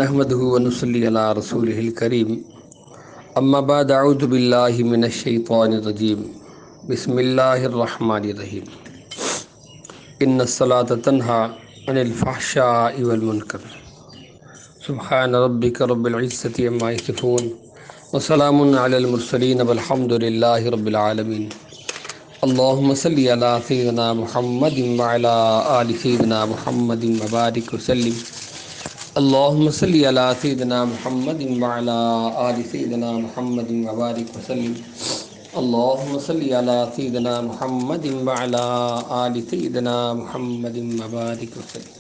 نحمده ونصلي على رسوله الكريم اما بعد اعوذ بالله من الشيطان الرجيم بسم الله الرحمن الرحيم ان الصلاة تنهى عن الفحشاء والمنكر سبحان ربك رب العزة عما يصفون وسلام على المرسلين والحمد لله رب العالمين اللهم صل على سيدنا محمد وعلى آل سيدنا محمد وبارك وسلم اللهم صل على سيدنا محمد وعلى آل سيدنا محمد وبارك وسلم اللهم صل على سيدنا محمد وعلى آل سيدنا محمد وبارك وسلم۔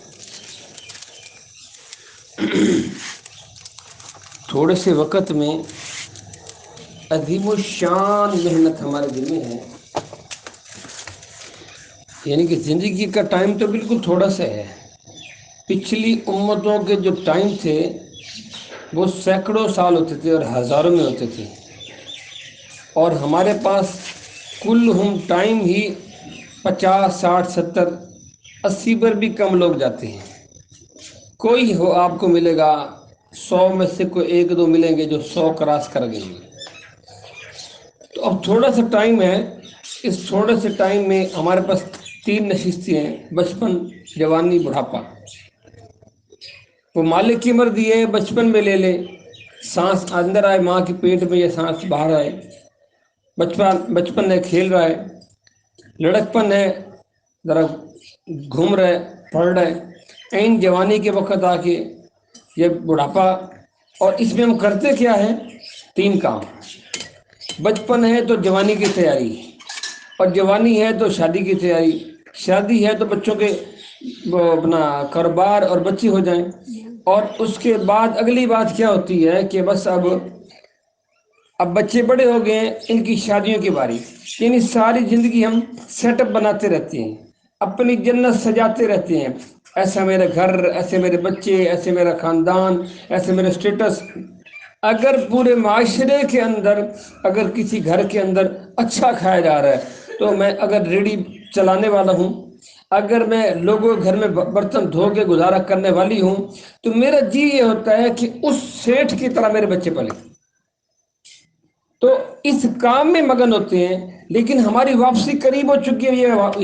تھوڑے سے وقت میں عظیم الشان محنت ہمارے دل میں ہے، یعنی کہ زندگی کا ٹائم تو بالکل تھوڑا سا ہے۔ پچھلی امتوں کے جو ٹائم تھے وہ سینکڑوں سال ہوتے تھے اور ہزاروں میں ہوتے تھے، اور ہمارے پاس کل ہم ٹائم ہی 50 60 70 80 پر بھی کم لوگ جاتے ہیں۔ کوئی ہو آپ کو ملے گا، 100 میں سے کوئی 1 2 ملیں گے جو 100 کراس کر گئے ہیں۔ تو اب تھوڑا سا ٹائم ہے، اس تھوڑے سے ٹائم میں ہمارے پاس 3 نشستیں ہیں: بچپن، جوانی، بڑھاپا۔ وہ مالک کی مرضی ہے، بچپن میں لے لے، سانس اندر آئے ماں کے پیٹ میں یا سانس باہر آئے، بچپن ہے، کھیل رہا ہے، لڑکپن ہے، ذرا گھوم رہا ہے، پڑھ رہا ہے، عین جوانی کے وقت آ کے یہ بڑھاپا۔ اور اس میں ہم کرتے کیا ہے؟ 3 کام۔ بچپن ہے تو جوانی کی تیاری، اور جوانی ہے تو شادی کی تیاری، شادی ہے تو بچوں کے اپنا کاروبار اور بچے ہو جائیں، اور اس کے بعد اگلی بات کیا ہوتی ہے کہ بس اب بچے بڑے ہو گئے ہیں، ان کی شادیوں کی باری۔ یعنی ساری زندگی ہم سیٹ اپ بناتے رہتے ہیں، اپنی جنت سجاتے رہتے ہیں، ایسا میرا گھر، ایسے میرے بچے، ایسے میرا خاندان، ایسے میرا سٹیٹس۔ اگر پورے معاشرے کے اندر، اگر کسی گھر کے اندر اچھا کھایا جا رہا ہے تو میں اگر ریڑھی چلانے والا ہوں، اگر میں لوگوں کے گھر میں برتن دھو کے گزارا کرنے والی ہوں، تو میرا جی یہ ہوتا ہے کہ اس سیٹھ کی طرح میرے بچے پلے۔ تو اس کام میں مگن ہوتے ہیں، لیکن ہماری واپسی قریب ہو چکی ہے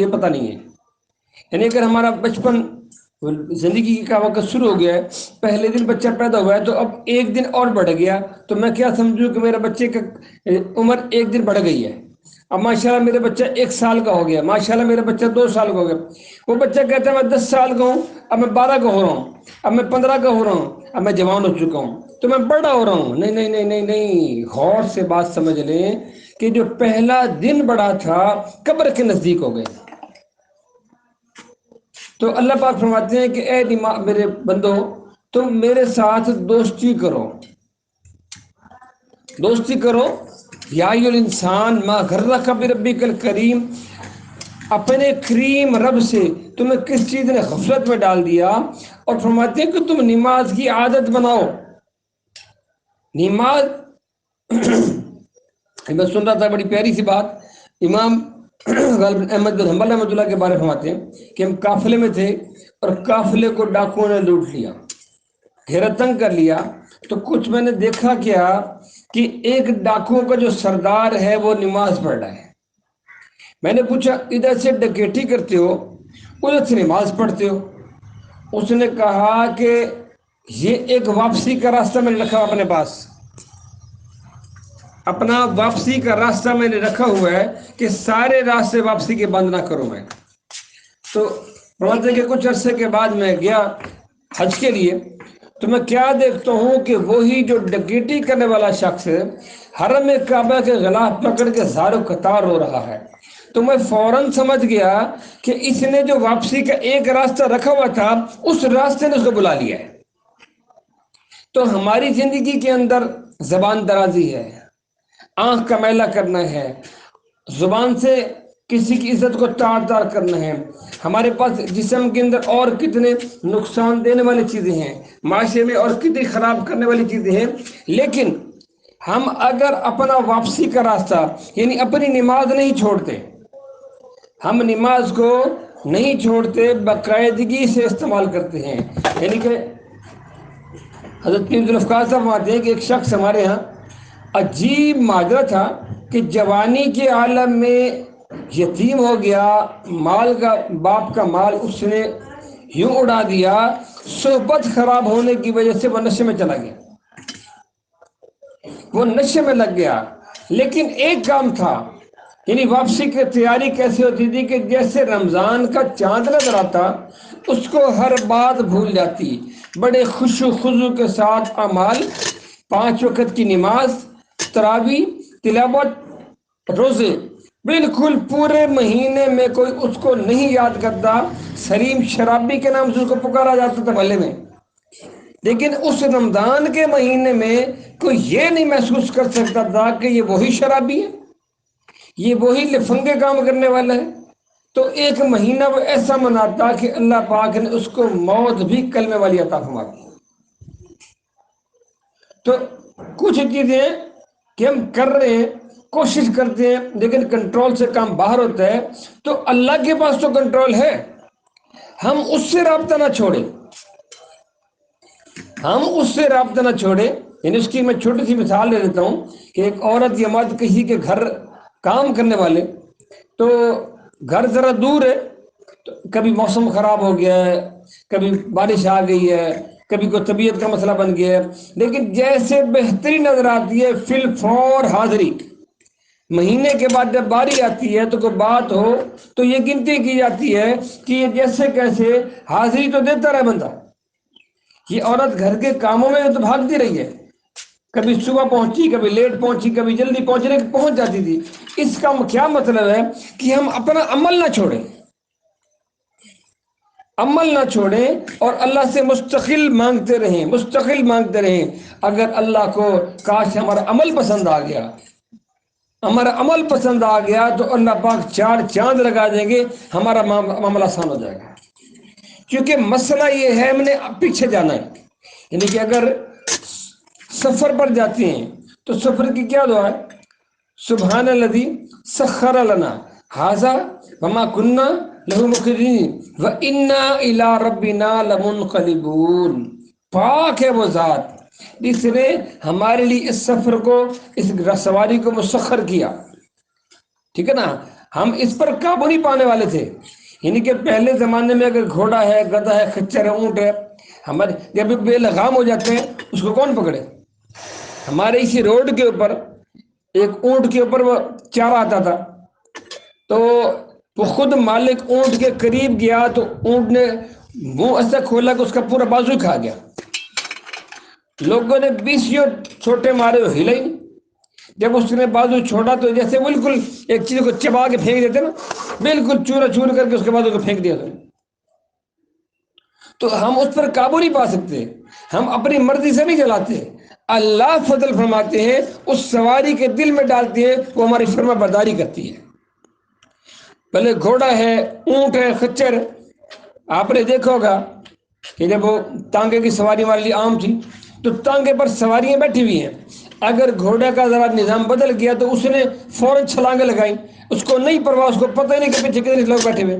یہ پتہ نہیں ہے۔ یعنی اگر ہمارا بچپن زندگی کا وقت شروع ہو گیا ہے، پہلے دن بچہ پیدا ہوا ہے تو اب 1 دن اور بڑھ گیا، تو میں کیا سمجھوں کہ میرے بچے کا عمر 1 دن بڑھ گئی ہے۔ اب ماشاءاللہ میرے بچہ 1 سال کا ہو گیا، ماشاءاللہ میرے بچہ 2 سال کا ہو گیا۔ وہ بچہ کہتا ہے میں 10 سال کا ہوں، اب میں 12 کا ہو رہا ہوں، اب میں 15 کا ہو رہا ہوں، اب میں جوان ہو چکا ہوں، تو میں بڑا ہو رہا ہوں۔ نہیں نہیں نہیں نہیں نہیں، غور سے بات سمجھ لیں کہ جو پہلا دن بڑا تھا قبر کے نزدیک ہو گئے۔ تو اللہ پاک فرماتے ہیں کہ اے میرے بندو، تم میرے ساتھ دوستی کرو، دوستی کرو۔ یا ایھا الانسان ما غرک بربک الکریم، اپنے کریم رب سے تمہیں کس چیز نے غفلت میں ڈال دیا؟ اور فرماتے ہیں کہ تم نماز کی عادت بناؤ۔ نماز میں سن رہا تھا بڑی پیاری سی بات، امام غالب احمد بن حنبل رحمۃ اللہ کے بارے میں فرماتے ہیں کہ ہم قافلے میں تھے اور قافلے کو ڈاکوؤں نے لوٹ لیا، گھیرا تنگ کر لیا۔ تو کچھ میں نے دیکھا کیا کہ ایک ڈاکوؤں کا جو سردار ہے وہ نماز پڑھ رہا ہے۔ میں نے پوچھا ادھر سے ڈکیتی کرتے ہو، ادھر سے نماز پڑھتے ہو؟ اس نے کہا کہ یہ ایک واپسی کا راستہ میں نے رکھا اپنے پاس، اپنا واپسی کا راستہ میں نے رکھا ہوا ہے کہ سارے راستے واپسی کے بند نہ کروں میں۔ تو فرماتے ہیں کہ کچھ عرصے کے بعد میں گیا حج کے لیے، تو میں کیا دیکھتا ہوں کہ وہی جو ڈکیتی کرنے والا شخص حرم کعبہ کے غلاف پکڑ کے زار و قطار ہو رہا ہے۔ تو میں فوراً سمجھ گیا کہ اس نے جو واپسی کا ایک راستہ رکھا ہوا تھا اس راستے نے اس کو بلا لیا ہے۔ تو ہماری زندگی کے اندر زبان درازی ہے، آنکھ کا میلا کرنا ہے، زبان سے کسی کی عزت کو تار تار کرنا ہے، ہمارے پاس جسم کے اندر اور کتنے نقصان دینے والی چیزیں ہیں، معاشرے میں اور کتنی خراب کرنے والی چیزیں ہیں، لیکن ہم اگر اپنا واپسی کا راستہ یعنی اپنی نماز نہیں چھوڑتے، ہم نماز کو نہیں چھوڑتے، باقاعدگی سے استعمال کرتے ہیں. یعنی کہ حضرت پیر ذوالفقار صاحب فرماتے ہیں کہ ایک شخص ہمارے ہاں عجیب ماجرا تھا کہ جوانی کے عالم میں یتیم ہو گیا، مال کا، باپ کا مال اس نے یوں اڑا دیا، صحبت خراب ہونے کی وجہ سے وہ نشے میں چلا گیا، وہ نشے میں لگ گیا. لیکن ایک کام تھا، یعنی واپسی کی تیاری کیسے ہوتی تھی کہ جیسے رمضان کا چاند نظر آتا اس کو ہر بات بھول جاتی، بڑے خشوع خضوع کے ساتھ اعمال، 5 وقت کی نماز، تراویح، تلاوت، روزے، بالکل پورے مہینے میں کوئی اس کو نہیں یاد کرتا. سلیم شرابی کے نام سے اس کو پکارا جاتا تھا محلے میں، لیکن اس رمضان کے مہینے میں کوئی یہ نہیں محسوس کر سکتا تھا کہ یہ وہی شرابی ہے، یہ وہی لفنگے کام کرنے والا ہے. تو ایک مہینہ وہ ایسا مناتا کہ اللہ پاک نے اس کو موت بھی کلمے والی عطا فرما دی. تو کچھ چیزیں کہ ہم کر رہے ہیں، کوشش کرتے ہیں، لیکن کنٹرول سے کام باہر ہوتا ہے. تو اللہ کے پاس تو کنٹرول ہے، ہم اس سے رابطہ نہ چھوڑیں، ہم اس سے رابطہ نہ چھوڑیں. یعنی اس کی میں چھوٹی سی مثال دے دیتا ہوں کہ ایک عورت یا مرد کسی کے گھر کام کرنے والے، تو گھر ذرا دور ہے، تو کبھی موسم خراب ہو گیا ہے، کبھی بارش آ گئی ہے، کبھی کوئی طبیعت کا مسئلہ بن گیا ہے، لیکن جیسے بہتری نظر آتی ہے فی الفور حاضری. مہینے کے بعد جب باری آتی ہے تو کوئی بات ہو تو یہ گنتی کی جاتی ہے کہ یہ جیسے کیسے حاضری تو دیتا رہے بندہ. یہ عورت گھر کے کاموں میں تو بھاگتی رہی ہے، کبھی صبح پہنچی، کبھی لیٹ پہنچی، کبھی جلدی پہنچ جاتی تھی. اس کا کیا مطلب ہے کہ ہم اپنا عمل نہ چھوڑیں، عمل نہ چھوڑیں اور اللہ سے مستقل مانگتے رہیں، مستقل مانگتے رہیں. اگر اللہ کو کاش ہمارا عمل پسند آ گیا، ہمارا عمل پسند آ گیا تو اللہ پاک 4 چاند لگا دیں گے، ہمارا معاملہ آسان ہو جائے گا. کیونکہ مسئلہ یہ ہے ہم نے پیچھے جانا ہے. یعنی کہ اگر سفر پر جاتے ہیں تو سفر کی کیا دعا ہے؟ سبحان الذی سخر لنا ھذا وما كنا له مقرنین وانا الی ربنا لمنقلبون. پاک ہے وہ ذات جس نے ہمارے لیے اس سفر کو، اس سواری کو مسخر کیا. ٹھیک ہے نا، ہم اس پر قابو نہیں پانے والے تھے. یعنی کہ پہلے زمانے میں اگر گھوڑا ہے، گدھا ہے، خچر ہے، اونٹ ہے، ہمارے جب بے لگام ہو جاتے ہیں اس کو کون پکڑے؟ ہمارے اسی روڈ کے اوپر ایک اونٹ کے اوپر وہ چارہ آتا تھا، تو وہ خود مالک اونٹ کے قریب گیا تو اونٹ نے منہ ایسا کھولا کہ اس کا پورا بازو کھا گیا. لوگوں نے 20 چھوٹے مارے، وہ ہلا ہی نہیں. جب اس نے بازو چھوڑا تو جیسے بالکل ایک چیز کو چبا کے پھینک دیتے نا، بالکل چورا چور کر کے اس کے بازو کو پھینک دیا. تو ہم اس پر قابو نہیں پا سکتے، ہم اپنی مرضی سے نہیں چلاتے. اللہ فضل فرماتے ہیں، اس سواری کے دل میں ڈالتے ہیں، وہ ہماری فرما برداری کرتی ہے. پہلے گھوڑا ہے، اونٹ ہے، خچر. آپ نے دیکھا ہوگا کہ جب وہ تانگے کی سواری ہمارے لیے عام تھی تو تانگے پر سواریاں بیٹھی ہوئی ہیں. اگر گھوڑے کا ذرا نظام بدل گیا تو اس نے فوراً چھلانگیں لگائیں، اس کو نہیں پرواہ، اس کو پتہ ہی نہیں کہ پیچھے کتنے لوگ بیٹھے ہوئے،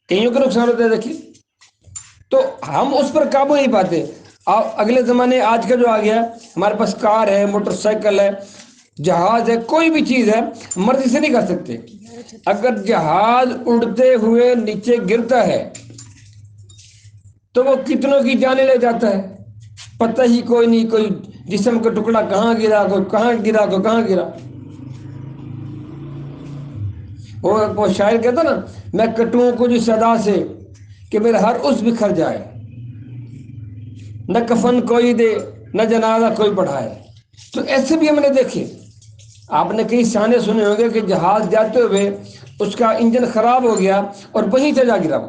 کئیوں کے نقصان ہوتا ہے. دیکھیے، تو ہم اس پر قابو نہیں پاتے. اگلے زمانے آج کا جو آ گیا، ہمارے پاس کار ہے، موٹر سائیکل ہے، جہاز ہے، کوئی بھی چیز ہے، مرضی سے نہیں کر سکتے. اگر جہاز اڑتے ہوئے نیچے گرتا ہے تو وہ کتنوں کی جانیں لے جاتا ہے، پتہ ہی کوئی نہیں، کوئی جسم کا ٹکڑا کہاں گرا، کوئی کہاں گرا، کوئی کہاں گرا. وہ شاعر کہتا نا، میں کٹوں کچھ صدا سے کہ میرا ہر عضو بکھر جائے، نہ کفن کوئی دے، نہ جنازہ کوئی پڑھائے. تو ایسے بھی ہم نے دیکھے. آپ نے کئی شانے سنے ہوں گے کہ جہاز جاتے ہوئے اس کا انجن خراب ہو گیا اور وہیں سے جا گرا.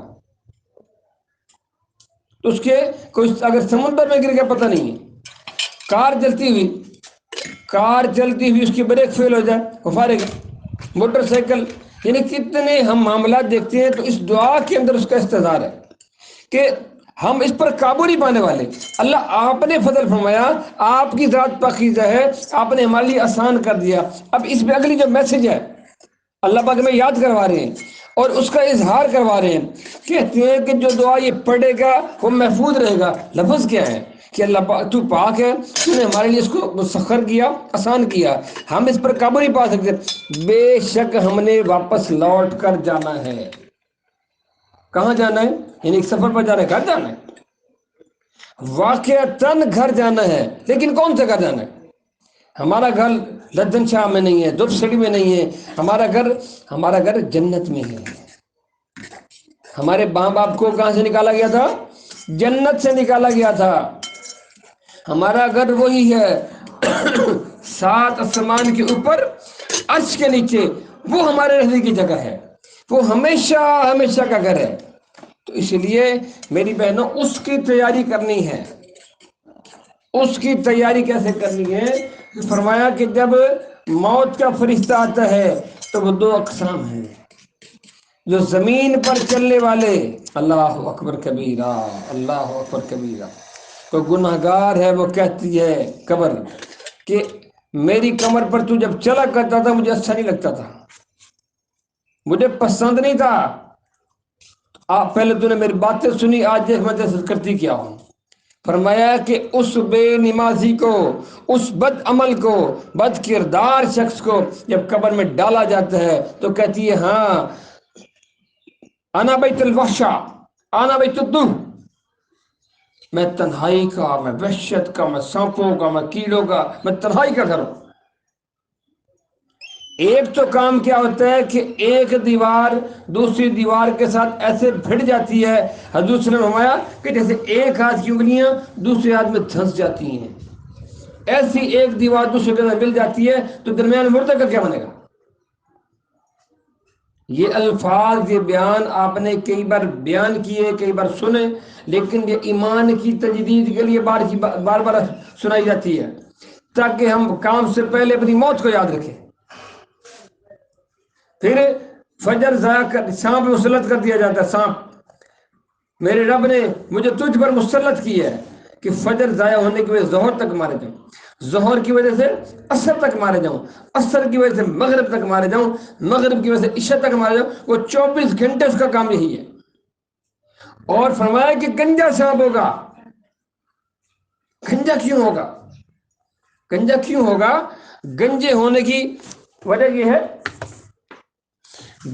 تو اس کے کوئی اگر سمندر میں گر گیا پتہ نہیں ہے. کار چلتی ہوئی اس کی بریک فیل ہو جائے، وہ فارغ ہے. موٹر سائیکل، یعنی کتنے ہم معاملات دیکھتے ہیں. تو اس دعا کے اندر اس کا استظہار ہے کہ ہم اس پر قابو نہیں پانے والے. اللہ آپ نے فضل فرمایا، آپ کی ذات پاکیزہ ہے، آپ نے ہمارے لیے آسان کر دیا. اب اس میں اگلی جو میسج ہے اللہ پاک میں یاد کروا رہے ہیں، اور اس کا اظہار کروا رہے ہیں، کہتے ہیں کہ جو دعا یہ پڑھے گا وہ محفوظ رہے گا۔ لفظ کیا ہے کہ اللہ تو پاک ہے، تو نے ہمارے لیے اس کو مسخر کیا، آسان کیا، ہم اس پر قابو نہیں پا سکتے۔ بے شک ہم نے واپس لوٹ کر جانا ہے۔ کہاں جانا ہے؟ یعنی ایک سفر پر جانا ہے، گھر جانا ہے، واقعتاً گھر جانا ہے، لیکن کون سا گھر جانا ہے؟ ہمارا گھر لدن شاہ میں نہیں ہے، دب سڑی میں نہیں ہے، ہمارا گھر جنت میں ہے۔ ہمارے ماں باپ کو کہاں سے نکالا گیا تھا؟ جنت سے نکالا گیا تھا۔ ہمارا گھر وہی ہے، 7 آسمان کے اوپر عرش کے نیچے، وہ ہمارے رہنے کی جگہ ہے، وہ ہمیشہ ہمیشہ کا گھر ہے۔ تو اس لیے میری بہنوں اس کی تیاری کرنی ہے۔ اس کی تیاری کیسے کرنی ہے؟ فرمایا کہ جب موت کا فرشتہ آتا ہے تو وہ 2 اقسام ہیں، جو زمین پر چلنے والے، اللہ اکبر کبیرہ، اللہ اکبر کبیرہ، کوئی گناہگار ہے، وہ کہتی ہے قبر کہ میری کمر پر تو جب چلا کرتا تھا مجھے اچھا نہیں لگتا تھا، مجھے پسند نہیں تھا، آپ پہلے تو نے میری باتیں سنی، آج دیکھ میں جیسے کرتی کیا ہوں۔ فرمایا کہ اس بے نمازی کو، اس بد عمل کو، بد کردار شخص کو جب قبر میں ڈالا جاتا ہے تو کہتی ہے ہاں انا بیت الوحشہ، انا بیت الدہ، میں تنہائی کا، میں وحشت کا، میں سانپوں کا، میں کیڑوں کا، میں تنہائی کا گھر ہوں۔ ایک تو کام کیا ہوتا ہے کہ ایک دیوار دوسری دیوار کے ساتھ ایسے بھڑ جاتی ہے، حضور صلی اللہ علیہ وسلم نے فرمایا کہ جیسے ایک ہاتھ کی انگلیاں دوسرے ہاتھ میں دھنس جاتی ہیں، ایسی ایک دیوار دوسرے کے ساتھ مل جاتی ہے، تو درمیان مردہ کا کیا بنے گا؟ یہ الفاظ، یہ بیان آپ نے کئی بار بیان کیے، کئی بار سنے، لیکن یہ ایمان کی تجدید کے لیے بار بار سنائی جاتی ہے تاکہ ہم کام سے پہلے اپنی موت کو یاد رکھیں۔ پھر فجر ضائع کر، سانپ مسلط کر دیا جاتا ہے، سانپ، میرے رب نے مجھے تجھ پر مسلط کی ہے کہ فجر ضائع ہونے کی وجہ سے ظہر تک مارے جاؤں، ظہر کی وجہ سے عصر تک مارے جاؤں، عصر کی وجہ سے مغرب تک مارے جاؤں، مغرب کی وجہ سے عشاء تک مارے جاؤں، وہ 24 گھنٹے اس کا کام یہی ہے۔ اور فرمایا کہ گنجا سانپ ہوگا۔ گنجا کیوں ہوگا؟ گنجا کیوں ہوگا؟ گنجے ہونے کی وجہ یہ ہے،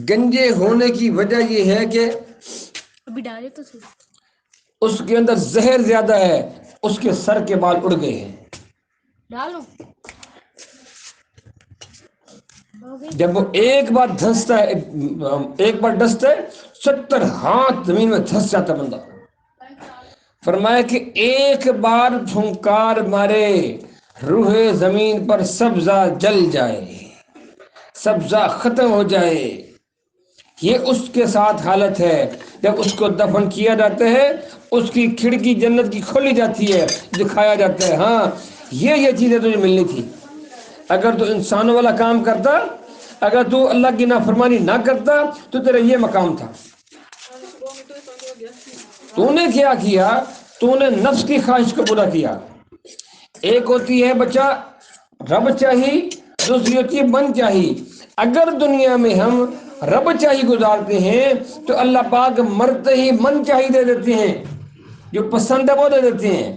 گنجے ہونے کی وجہ یہ ہے کہ ابھی ڈالے تو صحیح، اس کے اندر زہر زیادہ ہے، اس کے سر کے بال اڑ گئے ہیں۔ ڈالو جب وہ ایک بار دھنستا ہے، ایک بار ڈستا ہے، 70 ہاتھ زمین میں دھنس جاتا بندہ۔ فرمایا کہ ایک بار پھنکار مارے روح زمین پر سبزہ جل جائے، سبزہ ختم ہو جائے۔ یہ اس کے ساتھ حالت ہے جب اس کو دفن کیا جاتا ہے، اس کی کھڑکی جنت کی کھولی جاتی ہے، دکھایا جاتا ہے ہاں یہ چیزیں تجھے ملنی تھی، اگر تو انسانوں والا کام کرتا، اگر تو اللہ کی نافرمانی نہ کرتا تو تیرا یہ مقام تھا۔ تو نے کیا کیا؟ تو نے نفس کی خواہش کو پورا کیا۔ ایک ہوتی ہے بچہ رب چاہی، دوسری ہوتی ہے من چاہی۔ اگر دنیا میں ہم رب چاہی گزارتے ہیں تو اللہ پاک مرتے ہی من چاہی دے دیتے ہیں، جو پسند ہے وہ دے دیتے ہیں۔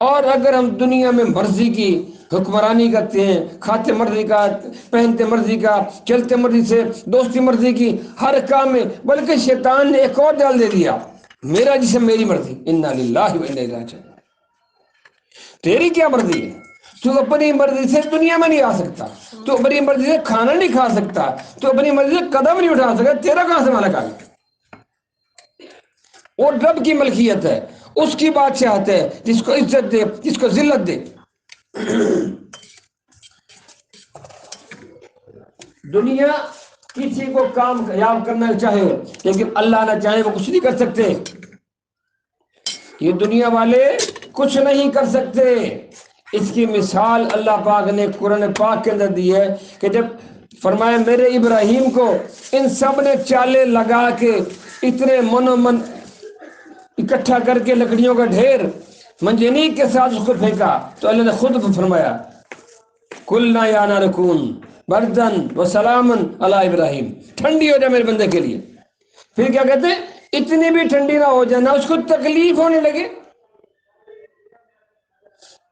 اور اگر ہم دنیا میں مرضی کی حکمرانی کرتے ہیں، کھاتے مرضی کا، پہنتے مرضی کا، چلتے مرضی سے، دوستی مرضی کی، ہر کام میں، بلکہ شیطان نے ایک اور ڈال دے دیا، میرا جسم میری مرضی، انا للہ و انا الیہ راجعون۔ تیری کیا مرضی ہے؟ تو اپنی مرضی سے دنیا میں نہیں آ سکتا، تو اپنی مرضی سے کھانا نہیں کھا سکتا، تو اپنی مرضی سے قدم نہیں اٹھا سکتا، تیرا کہاں سے مالک آ گیا؟ اور رب کی ملکیت ہے، اس کی بادشاہت ہے، جس کو عزت دے، جس کو ذلت دے۔ دنیا کسی کو کامیاب کرنا چاہے لیکن اللہ نہ چاہے وہ کچھ نہیں کر سکتے، یہ دنیا والے کچھ نہیں کر سکتے۔ اس کی مثال اللہ پاک نے قرآن پاک کے اندر دی ہے کہ جب فرمایا میرے ابراہیم کو ان سب نے چالے لگا کے اتنے من اکٹھا کر کے لکڑیوں کا ڈھیر منجنیق کے ساتھ اس کو پھینکا تو اللہ نے خود فرمایا قلنا یا نار کون بردن و سلامن علی ابراہیم، ٹھنڈی ہو جائے میرے بندے کے لیے، پھر کیا کہتے ہیں اتنی بھی ٹھنڈی نہ ہو جائے نہ اس کو تکلیف ہونے لگے.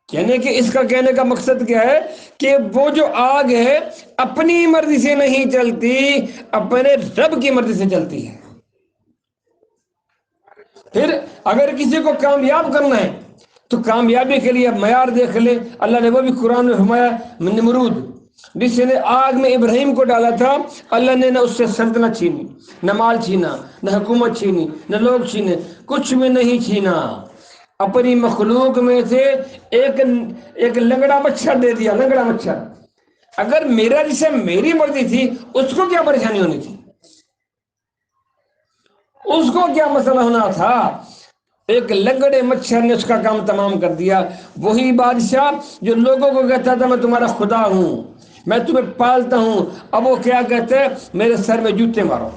یعنی کہ اس کا کہنے کا مقصد کیا ہے کہ وہ جو آگ ہے اپنی مرضی سے نہیں چلتی، اپنے رب کی مرضی سے چلتی ہے. پھر اگر کسی کو کامیاب کرنا ہے تو کامیابی کے لیے اب معیار دیکھ لے. اللہ نے وہ بھی قرآن میں فرمایا، نمرود جس نے آگ میں ابراہیم کو ڈالا تھا، اللہ نے نہ اس سے سلطنت چھینی، نہ مال چھینا، نہ حکومت چھینی، نہ لوگ چھینے، کچھ بھی نہیں چھینا. اپنی مخلوق میں سے ایک لنگڑا مچھر دے دیا، لنگڑا مچھر. اگر میرا جسے میری مرضی تھی اس کو کیا پریشانی ہونی تھی، اس کو کیا مسئلہ ہونا تھا. ایک لنگڑے مچھر نے اس کا کام تمام کر دیا. وہی بادشاہ جو لوگوں کو کہتا تھا میں تمہارا خدا ہوں، میں تمہیں پالتا ہوں، اب وہ کیا کہتے ہیں میرے سر میں جوتے مارو،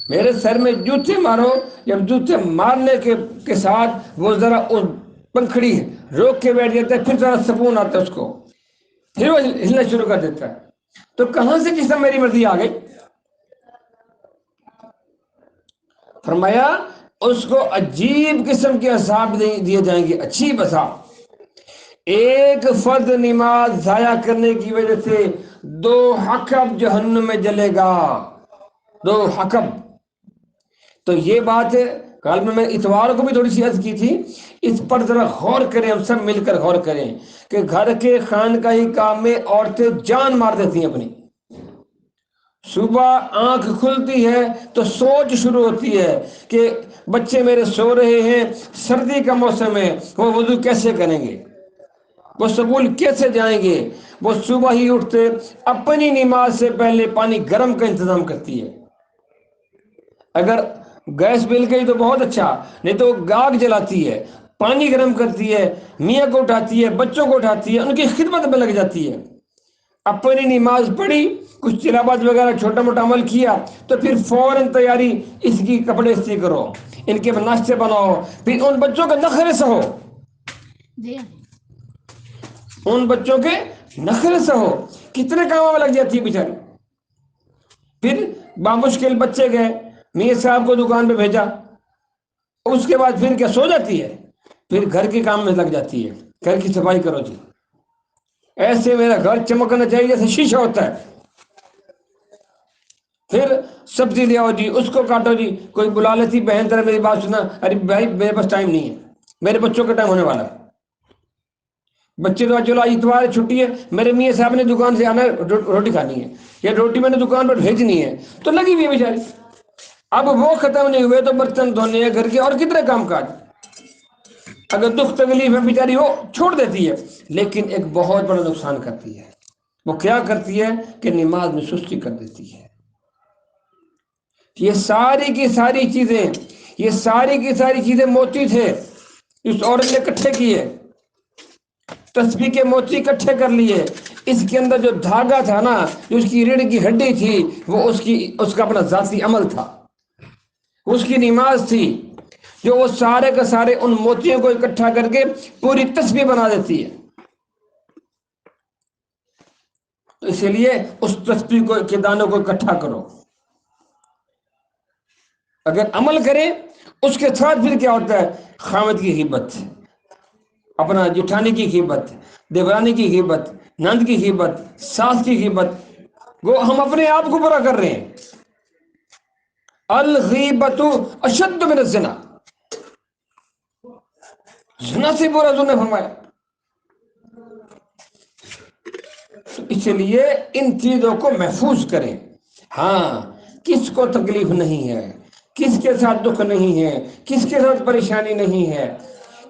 میرے سر میں جوتے مارو. جب جوتے مارنے کے ساتھ وہ ذرا اس پنکھڑی روک کے بیٹھ جاتا ہے، پھر ذرا سکون آتا ہے اس کو، پھر وہ ہلنا شروع کر دیتا ہے. تو کہاں سے جسم میری مرضی آ گئی؟ فرمایا اس کو عجیب قسم کے عذاب دیے جائیں گے، عجیب عذاب. ایک فرض نماز ضائع کرنے کی وجہ سے 2 حقب جہنم میں جلے گا، 2 حقب. تو یہ بات کل میں اتوار کو بھی تھوڑی سی عرض کی تھی، اس پر ذرا غور کریں، ہم سب مل کر غور کریں کہ گھر کے خانقاہی کام میں عورتیں جان مار دیتی ہیں اپنی. صبح آنکھ کھلتی ہے تو سوچ شروع ہوتی ہے کہ بچے میرے سو رہے ہیں، سردی کا موسم ہے، وہ وضو کیسے کریں گے، وہ سکول کیسے جائیں گے. وہ صبح ہی اٹھتے اپنی نماز سے پہلے پانی گرم کا انتظام کرتی ہے. اگر گیس مل گئی تو بہت اچھا، نہیں تو آگ جلاتی ہے، پانی گرم کرتی ہے، میاں کو اٹھاتی ہے، بچوں کو اٹھاتی ہے، ان کی خدمت میں لگ جاتی ہے. اپنی نماز پڑھی، کچھ تلاوت وغیرہ چھوٹا موٹا عمل کیا تو پھر فوراً تیاری، اس کی کپڑے استری کرو، ان کے ناشتے بناؤ، پھر ان بچوں کا نخرے سہو، جی ان بچوں کے نخرے سہو. کتنے کاموں میں لگ جاتی ہے بیچاری. پھر بامشکل بچے گئے، میاں صاحب کو دکان پہ بھیجا، اس کے بعد پھر کیا سو جاتی ہے، پھر گھر کے کام میں لگ جاتی ہے، گھر کی صفائی کرو جی. ایسے میرا گھر چمکنا چاہیے جیسے شیشہ ہوتا ہے. پھر سبزی لے آؤ جی، اس کو کاٹو جی. کوئی بلا لیتی بہن طرح میری بات سنا، ارے بھائی میرے پاس ٹائم نہیں ہے، میرے بچوں کا ٹائم ہونے والا ہے. بچے تو چلو آج اتوار ہے، چھٹی ہے، میرے میاں صاحب نے دکان سے آنا ہے، روٹی کھانی ہے، یا روٹی میں نے دکان پر بھیجنی ہے، تو لگی ہوئی ہے بیچاری. اب وہ ختم نہیں ہوئے تو برتن دھونے ہیں، گھر کے اور کتنے کام کاج. اگر دکھ تکلیف میں بیچاری وہ چھوڑ دیتی ہے، لیکن ایک بہت بڑا نقصان کرتی ہے. وہ کیا کرتی ہے کہ نماز میں سستی کر دیتی ہے. یہ ساری کی ساری چیزیں، یہ ساری کی ساری چیزیں موتی تھے اس عورت نے اکٹھے کیے، تسبیح کے موتی اکٹھے کر لیے. اس کے اندر جو دھاگا تھا نا، جو اس کی ریڑھ کی ہڈی تھی، وہ اس کا اپنا ذاتی عمل تھا، اس کی نماز تھی، جو وہ سارے کا سارے ان موتیوں کو اکٹھا کر کے پوری تسبیح بنا دیتی ہے. تو اسی لیے اس تسبیح کے دانوں کو اکٹھا کرو. اگر عمل کرے اس کے ساتھ پھر کیا ہوتا ہے، خامد کی غیبت، اپنا جٹھانی کی غیبت، دیورانی کی غیبت، نند کی غیبت، ساس کی غیبت. وہ ہم اپنے آپ کو برا کر رہے ہیں. الغیبت اشد من الزنا، زنا سے برا ظلم فرمایا. اس لیے ان چیزوں کو محفوظ کریں. ہاں، کس کو تکلیف نہیں ہے، کس کے ساتھ دکھ نہیں ہے، کس کے ساتھ پریشانی نہیں ہے،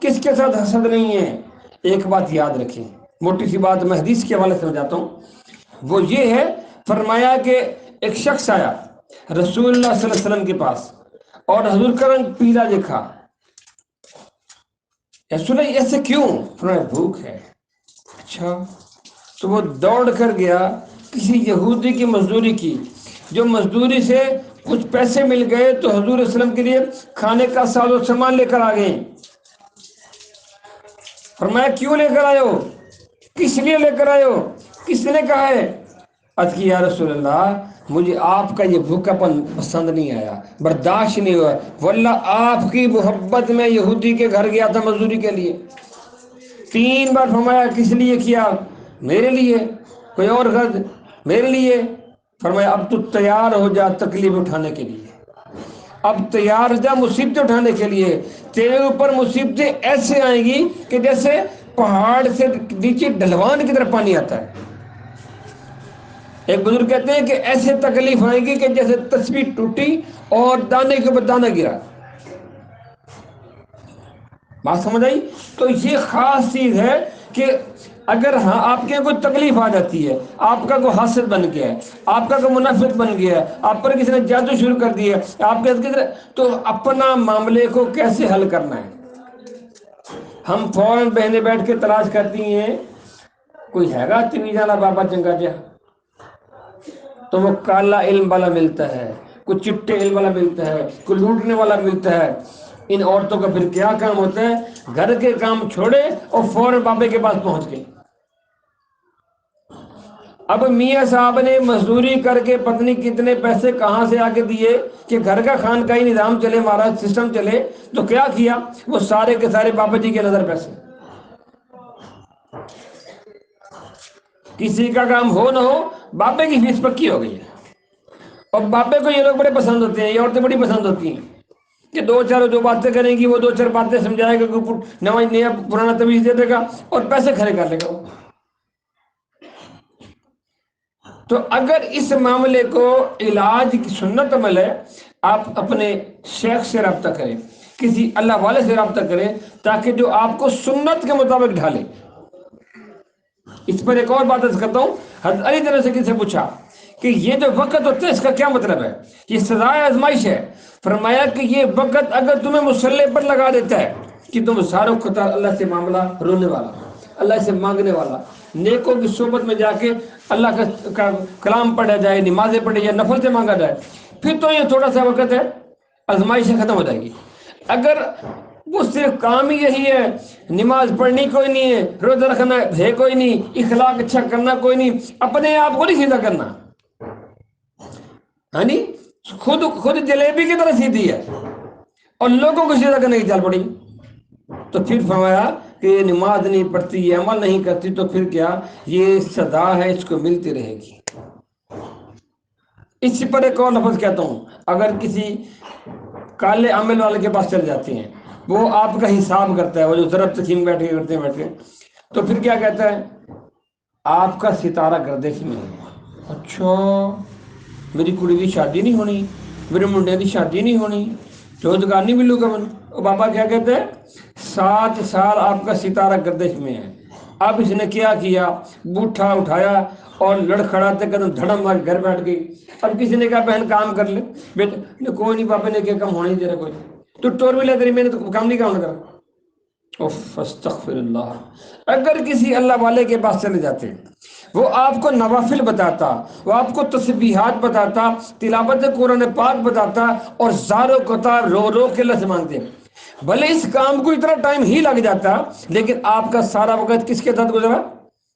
کس کے ساتھ حسد نہیں ہے. ایک بات یاد رکھیں، موٹی سی بات میں حدیث کے حوالے سے سمجھاتا ہوں. وہ یہ ہے، فرمایا کہ ایک شخص آیا رسول اللہ صلی اللہ علیہ وسلم کے پاس اور حضور کا رنگ پیلا دیکھا. سنا ایسے کیوں؟ فرمایا بھوک ہے. اچھا. تو وہ دوڑ کر گیا، کسی یہودی کی مزدوری کی، جو مزدوری سے کچھ پیسے مل گئے تو حضور صلی اللہ علیہ وسلم کے لیے کھانے کا ساز و سامان لے کر آ گئے. فرمایا کیوں لے کر آئے ہو، کس لیے لے کر آئے ہو، کس نے کہا ہے؟ عرض کی یا رسول اللہ مجھے آپ کا یہ بھوکا پن پسند نہیں آیا، برداشت نہیں ہوا، واللہ آپ کی محبت میں یہودی کے گھر گیا تھا مزدوری کے لیے، 3 بار فرمایا کس لیے کیا؟ میرے لیے، کوئی اور غرض؟ میرے لیے۔ فرمایا اب تو تیار ہو جا تکلیف اٹھانے کے لیے، اب تیار ہو جا مصیبتیں اٹھانے کے لیے، تیرے اوپر مصیبتیں ایسے آئیں گی کہ جیسے پہاڑ سے نیچے ڈھلوان کی طرف پانی آتا ہے۔ ایک بزرگ کہتے ہیں کہ ایسے تکلیف آئے گی کہ جیسے تسبیح ٹوٹی اور دانے کے اوپر دانا گرا۔ بات سمجھ آئی؟ تو یہ خاص چیز ہے کہ اگر ہاں آپ کے کوئی تکلیف آ جاتی ہے، آپ کا کوئی حاسد بن گیا ہے، آپ کا کوئی منافق بن گیا ہے، آپ پر کسی نے جادو شروع کر دیا ہے، آپ کے تو اپنا معاملے کو کیسے حل کرنا ہے؟ ہم فوراً بہنیں بیٹھ کے تلاش کرتی ہیں کوئی ہے گا تیوی جانا بابا چنگا جا، تو وہ کالا علم والا ملتا ہے، کوئی چٹے علم والا ملتا ہے، کوئی لوٹنے والا ملتا ہے۔ ان عورتوں کا پھر کیا کام ہوتا ہے؟ گھر کے کام چھوڑے اور فوراً بابے کے پاس پہنچ گئے۔ اب میاں صاحب نے مزدوری کر کے پتنی کتنے پیسے کہاں سے آگے دیے کہ گھر کا خانقاہی نظام چلے، ہمارا سسٹم چلے، تو کیا کیا؟ وہ سارے کے سارے بابا جی کے نظر پیسے، کسی کا کام ہو نہ ہو بابے کی فیس پکی ہو گئی ہے۔ اور بابے کو یہ لوگ بڑے پسند ہوتے ہیں، یہ عورتیں بڑی پسند ہوتی ہیں کہ 2-4 جو باتیں کریں گی وہ 2-4 باتیں سمجھائے گا، نیا پرانا تمیز دے دے گا اور پیسے کھڑے کر لے گا۔ تو اگر اس معاملے کو علاج کی سنت عمل ہے، آپ اپنے شیخ سے رابطہ کریں، کسی اللہ والے سے رابطہ کریں تاکہ جو آپ کو سنت کے مطابق ڈھالے۔ اس پر ایک اور بات عرض کرتا ہوں، حضرت علی طرح سے کسی سے پوچھا کہ یہ جو وقت ہوتا ہے اس کا کیا مطلب ہے؟ یہ سزائے آزمائش ہے۔ فرمایا کہ یہ وقت اگر تمہیں مسلح پر لگا دیتا ہے کہ تم ساروں قطار اللہ سے معاملہ رونے والا، اللہ سے مانگنے والا، نیکوں کی صحبت میں جا کے اللہ کا کلام پڑھا جائے، نمازیں پڑھی جائے، نفل سے مانگا جائے، پھر تو یہ تھوڑا سا وقت ہے، آزمائشیں ختم ہو جائے گی۔ اگر وہ صرف کام ہی یہی ہے، نماز پڑھنی کوئی نہیں ہے، روزہ رکھنا ہے کوئی نہیں، اخلاق اچھا کرنا کوئی نہیں، اپنے آپ کو نہیں سیدھا کرنا، ہاں جی، خود جلیبی کی طرح سیدھی ہے اور لوگوں کو سیدھا کرنے کی چال پڑی، تو پھر فرمایا کہ یہ نماز نہیں پڑھتی، یہ عمل نہیں کرتی، تو پھر کیا؟ یہ سزا ہے، اس کو ملتی رہے گی۔ اس پر ایک اور لفظ کہتا ہوں، اگر کسی کالے عمل والے کے پاس چل جاتے ہیں، وہ آپ کا حساب کرتا ہے، وہ جو ضرب تقسیم بیٹھ کے کرتے ہیں بیٹھ کے، تو پھر کیا کہتا ہے؟ آپ کا ستارہ گردش میں ہے۔ اچھا، میری کڑی کی شادی نہیں ہونی، میرے منڈے کی شادی نہیں ہونی، روزگار نہیں ملوں گا من۔ بابا کیا کہتے ہیں؟ 7 سال آپ کا ستارہ گردش میں ہے۔ اب اس نے کیا بوٹھا اٹھایا اور لڑکھڑاتے قدم دھڑم مار گھر بیٹھ گئی۔ اب کسی نے کہا بہن کام کر لے، بیٹا کوئی نہیں، پاپا نے کیا کام ہونا ہی دے رہا کوئی، تو ٹور بھی لے تیری، میں نے تو کام نہیں کرا۔ استغفر اللہ۔ اگر کسی اللہ والے کے پاس چلے جاتے ہیں، وہ آپ کو نوافل بتاتا، وہ آپ کو تسبیحات بتاتا، تلاوت قرآن پاک بتاتا، اور زاروں قطار رو رو کے اللہ سے مانگتے ہیں، بھلے اس کام کو اتنا ٹائم ہی لگ جاتا لیکن آپ کا سارا وقت کس کے ساتھ گزرا؟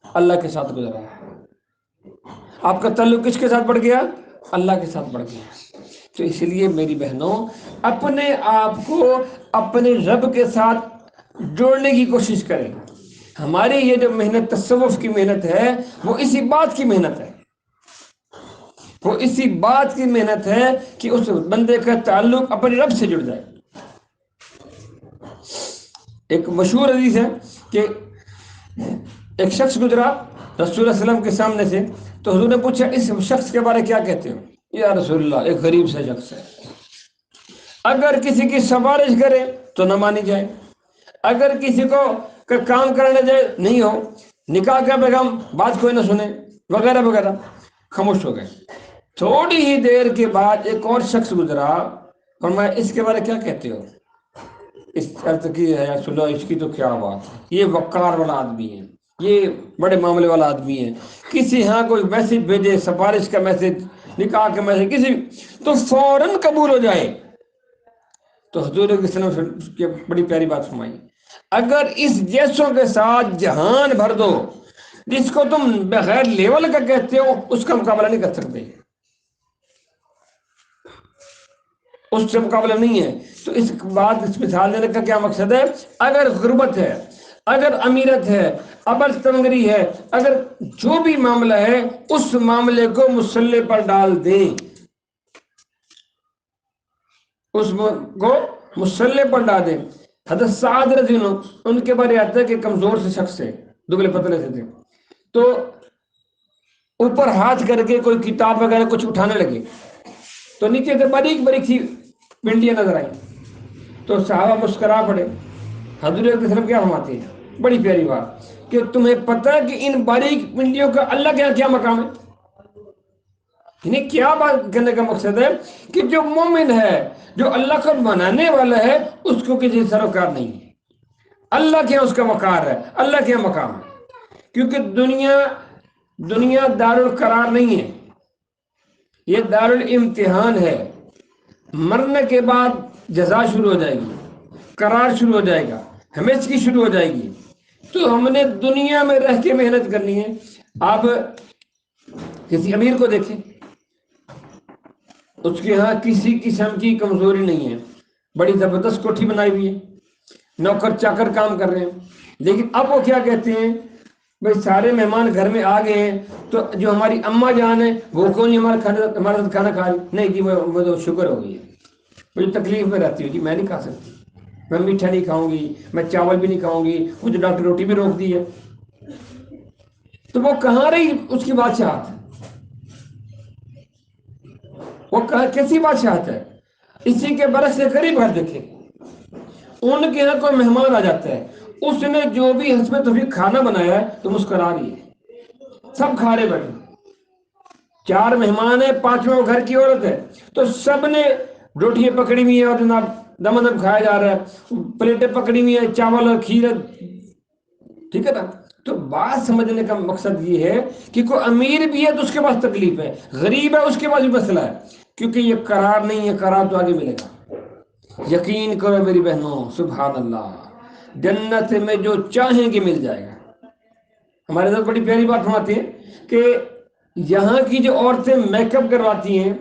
اللہ کے ساتھ گزرا۔ آپ کا تعلق کس کے ساتھ بڑھ گیا؟ اللہ کے ساتھ بڑھ گیا۔ تو اس لیے میری بہنوں، اپنے آپ کو اپنے رب کے ساتھ جوڑنے کی کوشش کریں۔ ہماری یہ جو محنت تصوف کی محنت ہے، وہ اسی بات کی محنت ہے، وہ اسی بات کی محنت ہے کہ اس بندے کا تعلق اپنے رب سے جڑ جائے۔ ایک مشہور حدیث ہے کہ ایک شخص گزرا رسول اللہ علیہ وسلم کے سامنے سے، تو حضور نے پوچھا اس شخص کے بارے کیا کہتے ہو؟ یا رسول اللہ، ایک غریب سا شخص ہے، اگر کسی کی سفارش کرے تو نہ مانی جائے، اگر کسی کو کام کرانے جائے نہیں ہو، نکاح کا پیغام بات کوئی نہ سنے، وغیرہ وغیرہ، خاموش ہو گئے۔ تھوڑی ہی دیر کے بعد ایک اور شخص گزرا، فرمایا اس کے بارے کیا کہتے ہو؟ اس عرض کی ہے یا سلو، اس کی تو کیا بات ہے، یہ وقار والا آدمی ہے، یہ بڑے معاملے والا آدمی ہے، کسی ہاں کوئی میسج بھیجے، سفارش کا میسج، نکاح کا میسج، کسی تو فوراً قبول ہو جائے۔ تو حضور صلی اللہ علیہ وسلم کی بڑی پیاری بات فرمائی، اگر اس جیسوں کے ساتھ جہان بھر دو، جس کو تم بغیر لیول کا کہتے ہو، اس کا مقابلہ نہیں کر سکتے۔ اس سے مقابلہ نہیں ہے. تو اس بات اس مثال دینے کا کیا مقصد ہے؟ اگر غربت ہے، اگر امیرت ہے، ابر تنگری ہے، اگر جو بھی معاملہ ہے اس معاملے کو مسلح پر ڈال دیں، اس کو مسلح پر ڈال دیں. حضرت سعد رضی اللہ عنہ، ان کے بارے آتا ہے کہ کمزور سے شخص سے، دبلے پتلے سے تھے، تو اوپر ہاتھ کر کے کوئی کتاب وغیرہ کچھ اٹھانے لگے تو نیچے سے باریک باریک سی پنڈیاں نظر آئیں، تو صحابہ مسکرا پڑے. حضور علیہ السلام کیا فرماتے ہیں؟ بڑی پیاری بات، کہ تمہیں پتہ ہے کہ ان باریک پنڈیوں کا اللہ کے یہاں کیا مقام ہے؟ یعنی کیا بات کرنے کا مقصد ہے کہ جو مومن ہے، جو اللہ کو منانے والا ہے، اس کو کسی سروکار نہیں ہے. اللہ کے یہاں اس کا وقار ہے، اللہ کے یہاں مقام ہے. کیونکہ دنیا دار القرار نہیں ہے، یہ دار الامتحان ہے. مرنے کے بعد جزا شروع ہو جائے گی، قرار شروع ہو جائے گا، ہمیشگی شروع ہو جائے گی. تو ہم نے دنیا میں رہ کے محنت کرنی ہے. آپ کسی امیر کو دیکھیں، اس کے ہاں کسی قسم کی کمزوری نہیں ہے، بڑی زبردست کوٹھی بنائی ہوئی ہے، نوکر چاکر کام کر رہے ہیں. لیکن اب وہ کیا کہتے ہیں؟ بھائی سارے مہمان گھر میں آ گئے ہیں، تو جو ہماری اماں جان ہے وہ کون نہیں ہمارا کھانا کھا رہی؟ نہیں جی وہ تو شکر ہو گئی ہے، مجھے تکلیف میں رہتی ہوں جی، میں نہیں کھا سکتی، میں میٹھا نہیں کھاؤں گی، میں چاول بھی نہیں کھاؤں گی، مجھے ڈاکٹر روٹی بھی روک دی ہے. تو وہ کہاں رہی اس کی بادشاہت؟ وہ کیسی بادشاہت ہے؟ اسی کے برس سے قریب گھر دیکھیں، ان کے یہاں کوئی مہمان آ جاتا ہے، اس نے جو بھی حسب توفیق کھانا بنایا ہے تو مسکرا رہی ہے، سب کھا رہے بیٹھے. 4 مہمان ہیں، 5واں گھر کی عورت ہے، تو سب نے روٹیاں پکڑی ہوئی ہیں اور جناب دم دم کھایا جا رہا ہے، پلیٹیں پکڑی ہوئی ہیں، چاول اور کھیر، ٹھیک ہے نا. تو بات سمجھنے کا مقصد یہ ہے کہ کوئی امیر بھی ہے تو اس کے پاس تکلیف ہے، غریب ہے اس کے پاس بھی مسئلہ ہے، کیونکہ یہ قرار نہیں ہے. قرار تو آگے ملے گا. یقین کرو میری بہنوں، سبحان اللہ، جنت میں جو چاہیں گے مل جائے گا. ہمارے ساتھ بڑی پیاری بات فرماتے ہیں کہ یہاں کی جو عورتیں میک اپ کرواتی ہیں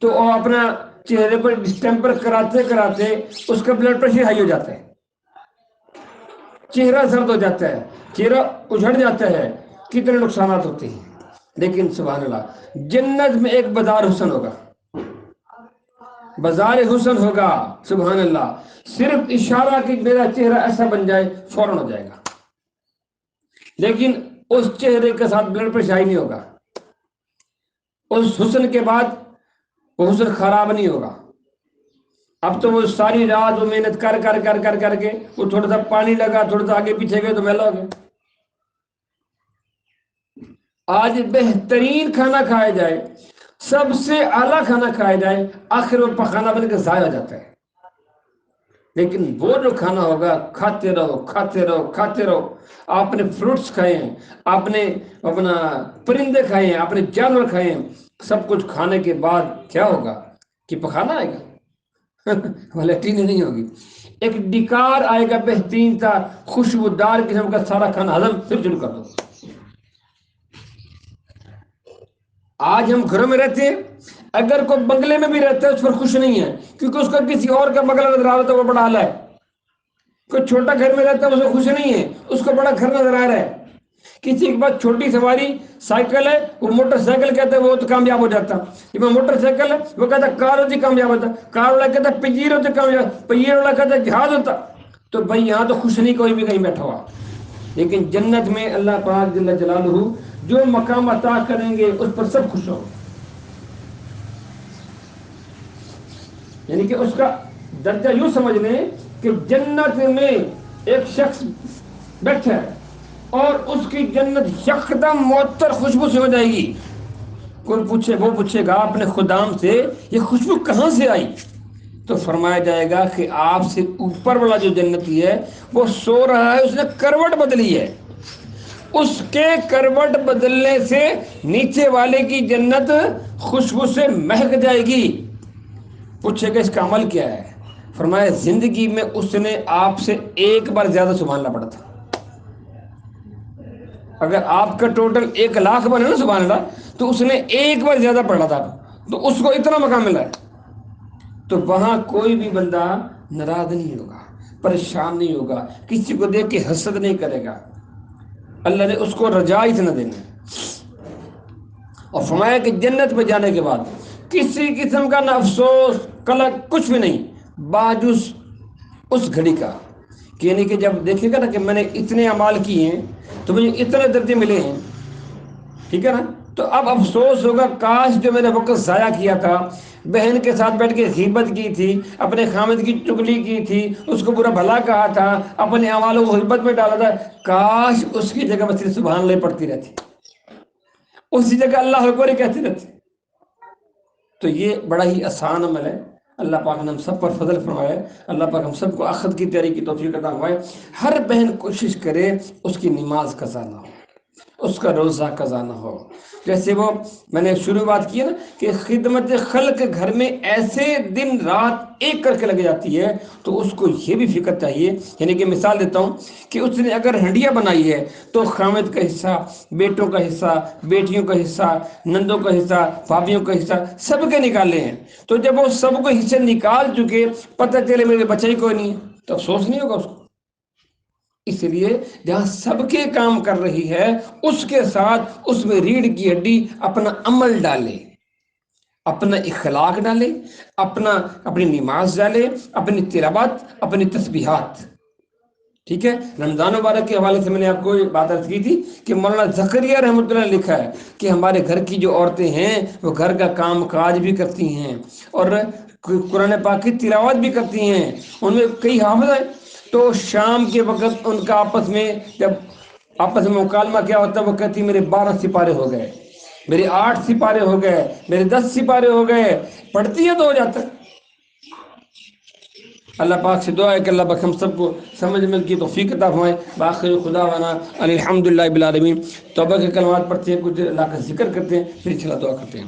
تو وہ اپنا چہرے پر ڈسٹمپر کراتے کراتے اس کا بلڈ پریشر ہائی ہو جاتا ہے، چہرہ زرد ہو جاتا ہے، چہرہ اجھڑ جاتا ہے، کتنے نقصانات ہوتے ہیں. لیکن سبحان اللہ، جنت میں ایک بازار حسن ہوگا، بازار حسن ہوگا. سبحان اللہ، صرف اشارہ کہ میرا چہرہ ایسا بن جائے فوراً ہو جائے گا، لیکن اس چہرے کے ساتھ بلڈ پریشر ہائی نہیں ہوگا. اس حسن کے بعد وہ حسن خراب نہیں ہوگا. اب تو وہ ساری رات وہ محنت کر کر کر کر کر کے وہ تھوڑا سا پانی لگا، تھوڑا سا آگے پیچھے گئے تو میلا ہو گیا. آج بہترین کھانا کھایا جائے، سب سے اعلیٰ کھانا کھایا جائے، آخر وہ پخانا بن کے ضائع ہو جاتا ہے. لیکن وہ جو کھانا ہوگا کھاتے رہو کھاتے رہو کھاتے رہو. آپ نے فروٹس کھائے ہیں، آپ نے اپنا پرندے کھائے ہیں، آپ نے جانور کھائے ہیں، سب کچھ کھانے کے بعد کیا ہوگا کہ پخانا آئے گا، ولیٹین نہیں ہوگی، ایک ڈکار آئے گا بہترین تھا خوشبودار قسم کا. سارا کھانا ہضم پھر شروع کر دو. آج ہم گھروں میں رہتے ہیں، اگر کوئی بنگلے میں بھی رہتا ہے اس پر خوش نہیں ہے، کیونکہ اس کا کسی اور کا بنگلہ نظر آ رہا ہے، وہ بڑا اعلیٰ ہے. کوئی چھوٹا گھر میں رہتا ہے اس کو خوش نہیں ہے، اس کو بڑا گھر نظر آ رہا ہے. کسی کے پاس چھوٹی سواری سائیکل ہے، وہ موٹر سائیکل کہتا ہے وہ تو کامیاب ہو جاتا. جب موٹر سائیکل ہے وہ کہتا ہے کار ہوتی کامیاب ہوتا، کار والا کہتا ہے پجیر ہوتے کامیاب، پجیر والا کہتا ہے جہاز ہوتا. تو بھائی یہاں تو خوش نہیں کوئی بھی کہیں بیٹھا ہوا. لیکن جنت میں اللہ پاک جل جلالہ جو مقام عطا کریں گے اس پر سب خوش ہوں گے. یعنی کہ اس کا درجہ یوں سمجھ لیں کہ جنت میں ایک شخص بیٹھا ہے اور اس کی جنت یکدم معطر خوشبو سے ہو جائے گی. کوئی پوچھے، وہ پوچھے گا اپنے خدام سے یہ خوشبو کہاں سے آئی؟ تو فرمایا جائے گا کہ آپ سے اوپر والا جو جنتی ہے وہ سو رہا ہے، اس نے کروٹ بدلی ہے، اس کے کروٹ بدلنے سے نیچے والے کی جنت خوشبو سے مہک جائے گی. پوچھے گا اس کا عمل کیا ہے؟ فرمایا زندگی میں اس نے آپ سے ایک بار زیادہ سبحان اللہ پڑھا تھا. اگر آپ کا ٹوٹل 1,00,000 بنے نا سبحان اللہ، تو اس نے ایک بار زیادہ پڑھا تھا تو اس کو اتنا مقام ملا ہے. تو وہاں کوئی بھی بندہ ناراض نہیں ہوگا، پریشان نہیں ہوگا، کسی کو دیکھ کے حسد نہیں کرے گا۔ اللہ نے اس کو رجا اتنا دینا ہے، اور فرمایا کہ جنت میں جانے کے بعد کسی قسم کا نہ افسوس قلق کچھ بھی نہیں، باجس اس گھڑی کا، کہ یعنی کہ جب دیکھے گا نا کہ میں نے اتنے اعمال کیے ہیں تو مجھے اتنے درجے ملے ہیں، ٹھیک ہے نا، تو اب افسوس ہوگا کاش جو میں نے وقت ضائع کیا تھا، بہن کے ساتھ بیٹھ کے غیبت کی تھی، اپنے خامد کی چگلی کی تھی، اس کو برا بھلا کہا تھا، اپنے اعمالوں کو غیبت میں ڈالا تھا، کاش اس کی جگہ میں صرف سبحان اللہ پڑھتی رہتی، اسی جگہ اللہ اکبر کہتی رہتی۔ تو یہ بڑا ہی آسان عمل ہے، اللہ پاک نے ہم سب پر فضل فرمائے، اللہ پاک ہم سب کو اخذ کی تیاری کی توفیق عطا فرمائے۔ ہر بہن کوشش کرے اس کی نماز قضا نہ ہو، اس کا روزہ قضا نہ ہو، جیسے وہ میں نے شروع بات کی ہے نا کہ خدمت خلق گھر میں ایسے دن رات ایک کر کے لگ جاتی ہے، تو اس کو یہ بھی فکر چاہیے، یعنی کہ مثال دیتا ہوں کہ اس نے اگر ہنڈیا بنائی ہے تو خامد کا حصہ، بیٹوں کا حصہ، بیٹیوں کا حصہ، نندوں کا حصہ، بھابھیوں کا حصہ، سب کے نکالے ہیں، تو جب وہ سب کو حصے نکال چکے، پتہ چلے میرے بچہ ہی کوئی نہیں ہے تو افسوس نہیں ہوگا اس کو۔ اس لیے جہاں سب کے کام کر رہی ہے اس کے ساتھ اس میں ریڑھ کی ہڈی اپنا عمل ڈالے، اپنا اخلاق ڈالے، اپنی نماز ڈالے، اپنی تلاوت، اپنی تسبیحات، ٹھیک ہے۔ رمضان مبارک کے حوالے سے میں نے آپ کو بات عرض کی تھی کہ مولانا زکریا رحمۃ اللہ نے لکھا ہے کہ ہمارے گھر کی جو عورتیں ہیں وہ گھر کا کام کاج بھی کرتی ہیں اور قرآن پاک کی تلاوت بھی کرتی ہیں، ان میں کئی حافظ ہیں، تو شام کے وقت ان کا آپس میں جب آپس میں مکالمہ کیا ہوتا ہے، وہ کہتی میرے 12 سپارے ہو گئے، میرے 8 سپارے ہو گئے، میرے 10 سپارے ہو گئے، پڑھتی ہے تو ہو جاتا ہے۔ اللہ پاک سے دعا ہے کہ اللہ پاک ہم سب کو سمجھ میں کی توفیق عطا فرمائے۔ باخر خدا وانا الحمدللہ بالعالمین۔ توبہ کے کلمات پڑھتے ہیں، کچھ اللہ کا ذکر کرتے ہیں، پھر انشاءاللہ دعا کرتے ہیں۔